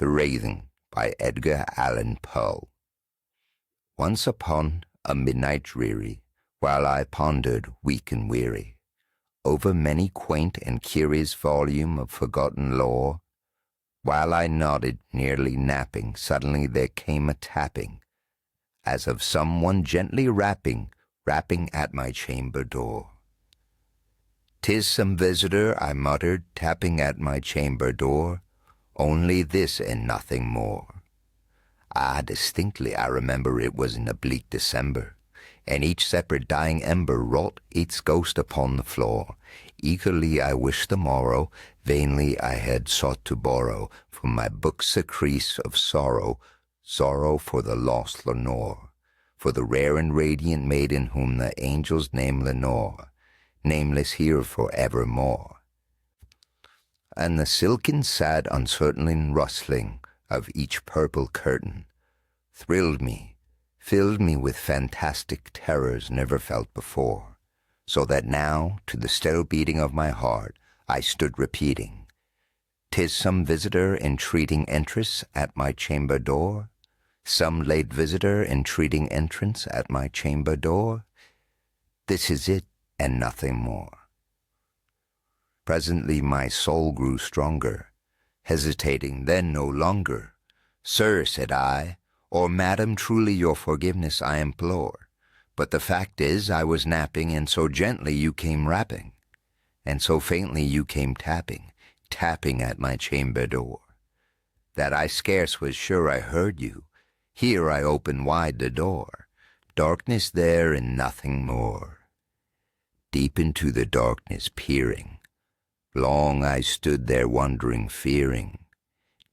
The Raven by Edgar Allan Poe. Once upon a midnight dreary, while I pondered, weak and weary, over many quaint and curious volume of forgotten lore, while I nodded, nearly napping, suddenly there came a tapping, as of someone gently rapping at my chamber door. "'Tis some visitor," I muttered, tapping at my chamber door, "only this and nothing more." Distinctly I remember it was in a bleak December, and each separate dying ember wrought its ghost upon the floor. Eagerly I wished the morrow, vainly I had sought to borrow from my book's secrets of sorrow for the lost Lenore, for the rare and radiant maiden whom the angels name Lenore, nameless here for evermore. And the silken, sad, uncertain rustling of each purple curtain thrilled me, filled me with fantastic terrors never felt before, so that now, to the still beating of my heart, I stood repeating, "'Tis some visitor entreating entrance at my chamber door, some late visitor entreating entrance at my chamber door. This is it, and nothing more." Presently my soul grew stronger, hesitating then no longer. "Sir," said I, "or madam, truly your forgiveness I implore, but the fact is I was napping, and so gently you came rapping, and so faintly you came tapping at my chamber door, that I scarce was sure I heard you. Here I opened wide the door, darkness there and nothing more." Deep into the darkness peering, long I stood there wondering, fearing,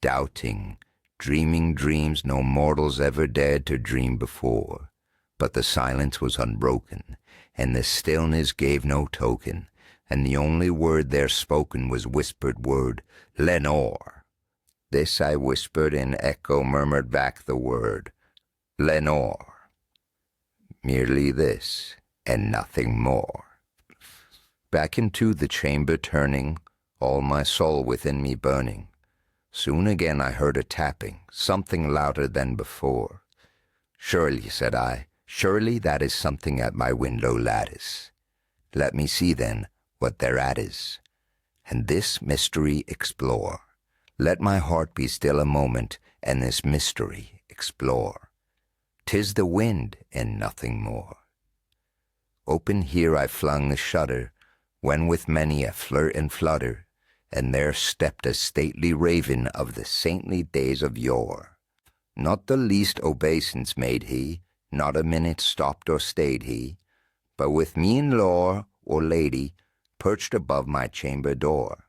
doubting, dreaming dreams no mortals ever dared to dream before. But the silence was unbroken, and the stillness gave no token, and the only word there spoken was whispered word, "Lenore." This I whispered, and echo murmured back the word, "Lenore." Merely this, and nothing more. Back into the chamber turning, all my soul within me burning, soon again I heard a tapping, something louder than before. "Surely," said I, "surely that is something at my window lattice. Let me see then what thereat is, and this mystery explore. Let my heart be still a moment, and this mystery explore. 'Tis the wind, and nothing more." Open here I flung the shutter, when with many a flirt and flutter, and there stepped a stately raven of the saintly days of yore. Not the least obeisance made he, not a minute stopped or stayed he, but with mien lord or lady perched above my chamber door,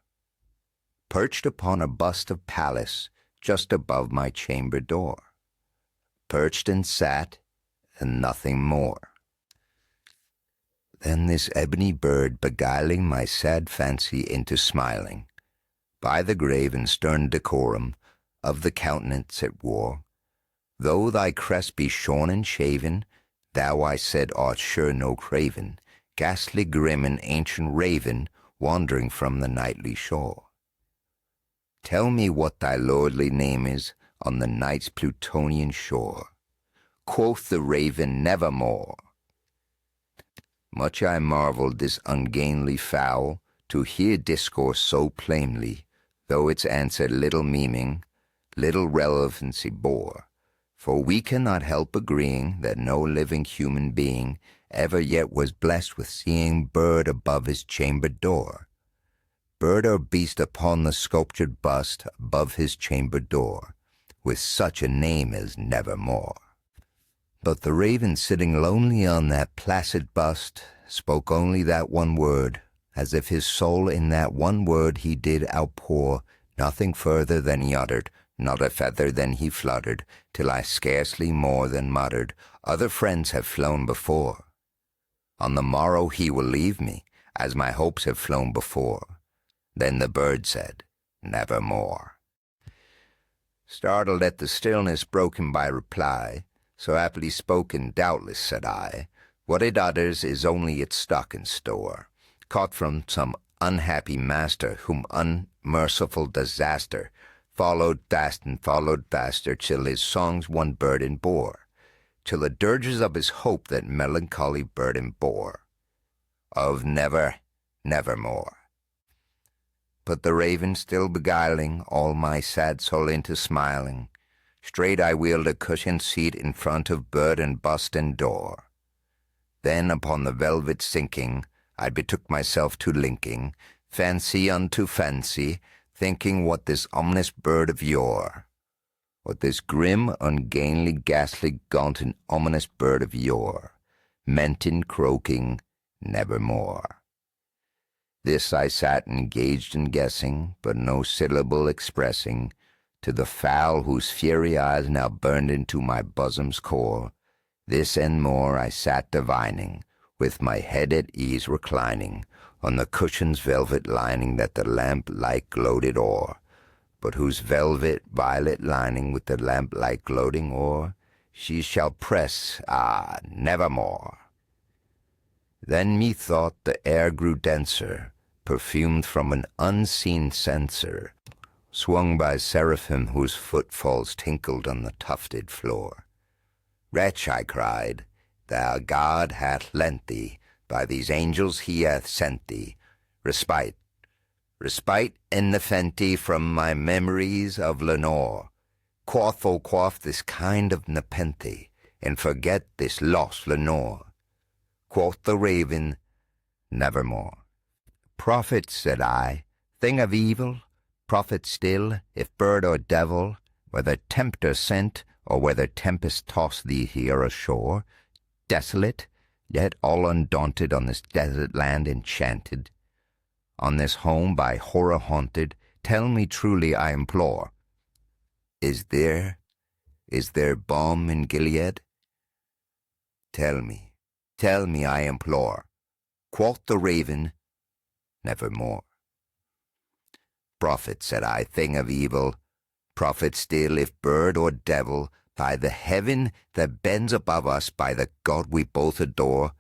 perched upon a bust of Pallas just above my chamber door, perched and sat, and nothing more. Then this ebony bird beguiling my sad fancy into smiling, by the grave and stern decorum of the countenance it wore, "Though thy crest be shorn and shaven, thou," I said, "art sure no craven, ghastly grim and ancient raven, wandering from the nightly shore. Tell me what thy lordly name is on the night's Plutonian shore." Quoth the raven, "Nevermore." Much I marveled this ungainly fowl to hear discourse so plainly, though its answer little meaning, little relevancy bore. For we cannot help agreeing that no living human being ever yet was blessed with seeing bird above his chamber door, bird or beast upon the sculptured bust above his chamber door, with such a name as Nevermore. But the raven sitting lonely on that placid bust spoke only that one word, as if his soul in that one word he did outpour, nothing further than he uttered, not a feather than he fluttered, till I scarcely more than muttered, "Other friends have flown before. On the morrow he will leave me, as my hopes have flown before." Then the bird said, "Nevermore." Startled at the stillness broken by reply, "So aptly spoken, doubtless," said I, "what it utters is only its stock and store, caught from some unhappy master whom unmerciful disaster followed fast and followed faster, till his songs one burden bore, till the dirges of his hope that melancholy burden bore, of never, nevermore. But the raven still beguiling all my sad soul into smiling, straight I wheeled a cushioned seat in front of bird and bust and door. Then upon the velvet sinking, I betook myself to linking fancy unto fancy, thinking what this ominous bird of yore, what this grim, ungainly, ghastly, gaunt, and ominous bird of yore, meant in croaking nevermore. This I sat engaged in guessing, but no syllable expressing, to the fowl whose fiery eyes now burned into my bosom's core. This and more I sat divining, with my head at ease reclining, on the cushion's velvet lining that the lamp-light gloated o'er, but whose velvet violet lining with the lamp-light gloating o'er, she shall press, nevermore. Then methought the air grew denser, perfumed from an unseen censer, swung by seraphim whose footfalls tinkled on the tufted floor. Wretch, I cried, thou God hath lent thee, by these angels he hath sent thee, respite, respite and nepenthe from my memories of Lenore. Quaff, oh quaff this kind of nepenthe, and forget this lost Lenore. Quoth the raven, nevermore. Prophet, said I, thing of evil, prophet still, if bird or devil, whether tempter sent, or whether tempest tossed thee here ashore, desolate, yet all undaunted on this desert land enchanted, on this home by horror haunted, tell me truly, I implore, is there balm in Gilead? Tell me, I implore. Quoth the raven, nevermore. Prophet, said I, thing of evil, prophet still, if bird or devil, by the heaven that bends above us, by the God we both adore,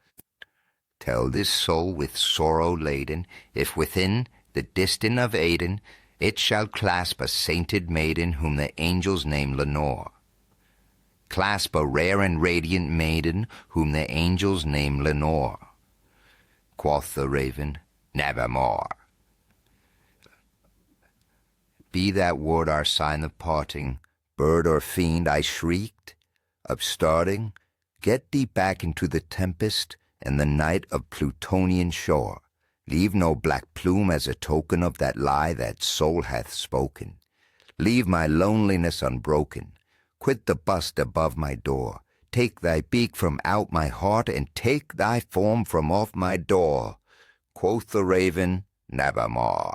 tell this soul with sorrow laden, if within the distant of Aden it shall clasp a sainted maiden whom the angels name Lenore. Clasp a rare and radiant maiden whom the angels name Lenore. Quoth the raven, nevermore. Be that word our sign of parting, bird or fiend, I shrieked, upstarting, get thee back into the tempest and the night of Plutonian shore. Leave no black plume as a token of that lie that soul hath spoken. Leave my loneliness unbroken. Quit the bust above my door. Take thy beak from out my heart, and take thy form from off my door. Quoth the raven, nevermore.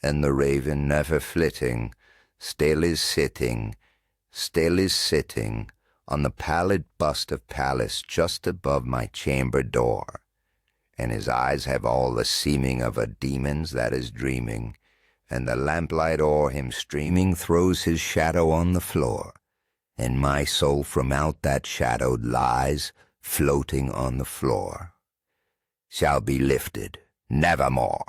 And the raven, never flitting, still is sitting on the pallid bust of Pallas just above my chamber door. And his eyes have all the seeming of a demon's that is dreaming, and the lamplight o'er him streaming throws his shadow on the floor, and my soul from out that shadow lies floating on the floor, shall be lifted nevermore.